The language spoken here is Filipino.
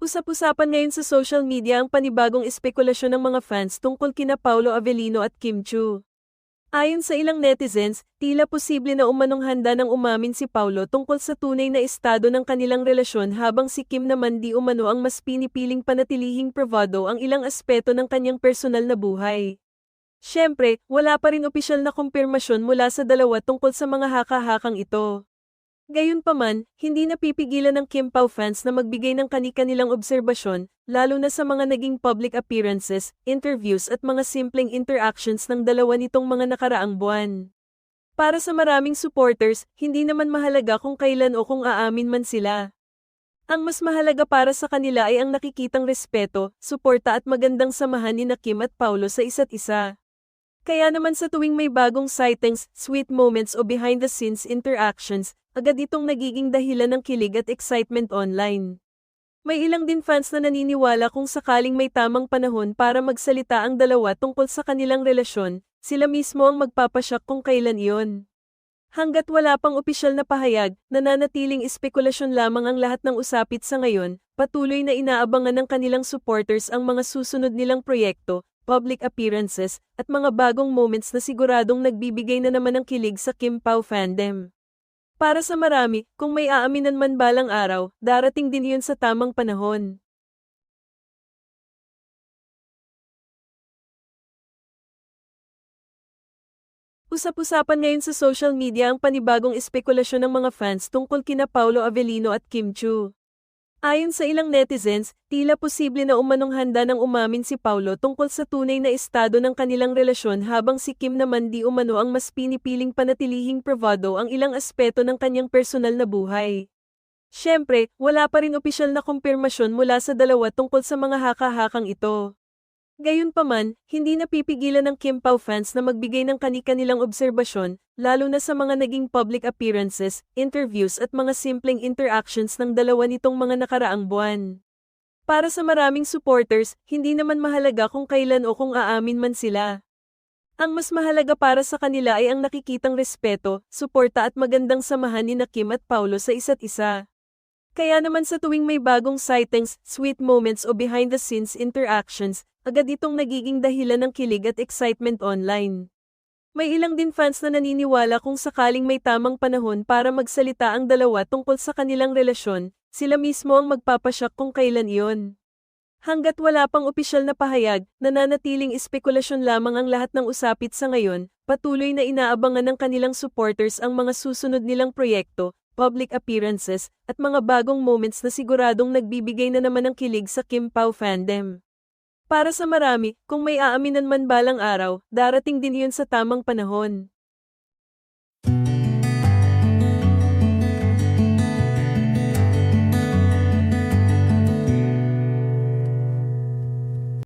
Usap-usapan ngayon sa social media ang panibagong espekulasyon ng mga fans tungkol kina Paolo Avellino at Kim Chiu. Ayon sa ilang netizens, tila posible na umanong handa ng umamin si Paolo tungkol sa tunay na estado ng kanilang relasyon habang si Kim naman di umano ang mas pinipiling panatilihing privado ang ilang aspeto ng kanyang personal na buhay. Siyempre, wala pa rin opisyal na kumpirmasyon mula sa dalawa tungkol sa mga haka-hakang ito. Gayunpaman, hindi napipigilan ng Kim Pao fans na magbigay ng kani-kanilang obserbasyon, lalo na sa mga naging public appearances, interviews at mga simpleng interactions ng dalawa nitong mga nakaraang buwan. Para sa maraming supporters, hindi naman mahalaga kung kailan o kung aamin man sila. Ang mas mahalaga para sa kanila ay ang nakikitang respeto, suporta at magandang samahan ni Kim at Paolo sa isa't isa. Kaya naman sa tuwing may bagong sightings, sweet moments o behind-the-scenes interactions, agad itong nagiging dahilan ng kilig at excitement online. May ilang din fans na naniniwala kung sakaling may tamang panahon para magsalita ang dalawa tungkol sa kanilang relasyon, sila mismo ang magpapasyak kung kailan iyon. Hanggat wala pang opisyal na pahayag, nananatiling espekulasyon lamang ang lahat ng usapit sa ngayon, patuloy na inaabangan ng kanilang supporters ang mga susunod nilang proyekto, public appearances, at mga bagong moments na siguradong nagbibigay na naman ng kilig sa Kim Pao fandom. Para sa marami, kung may aaminan man balang araw, darating din iyon sa tamang panahon. Usap-usapan ngayon sa social media ang panibagong espekulasyon ng mga fans tungkol kina Paolo Avellino at Kim Chiu. Ayon sa ilang netizens, tila posible na umanong handa ng umamin si Paolo tungkol sa tunay na estado ng kanilang relasyon habang si Kim naman di umano ang mas pinipiling panatilihing privado ang ilang aspeto ng kanyang personal na buhay. Siyempre, wala pa rin opisyal na kumpirmasyon mula sa dalawa tungkol sa mga haka-hakang ito. Gayunpaman, hindi napipigilan ng Kim Pao fans na magbigay ng kani-kanilang obserbasyon, lalo na sa mga naging public appearances, interviews at mga simpleng interactions ng dalawa nitong mga nakaraang buwan. Para sa maraming supporters, hindi naman mahalaga kung kailan o kung aamin man sila. Ang mas mahalaga para sa kanila ay ang nakikitang respeto, suporta at magandang samahan ni Kim at Paolo sa isa't isa. Kaya naman sa tuwing may bagong sightings, sweet moments o behind-the-scenes interactions, agad itong nagiging dahilan ng kilig at excitement online. May ilang din fans na naniniwala kung sakaling may tamang panahon para magsalita ang dalawa tungkol sa kanilang relasyon, sila mismo ang magpapasyak kung kailan iyon. Hanggat wala pang opisyal na pahayag, nananatiling espekulasyon lamang ang lahat ng usapit sa ngayon, patuloy na inaabangan ng kanilang supporters ang mga susunod nilang proyekto, public appearances, at mga bagong moments na siguradong nagbibigay na naman ng kilig sa Kim Pao fandom. Para sa marami, kung may aaminan man balang araw, darating din iyon sa tamang panahon.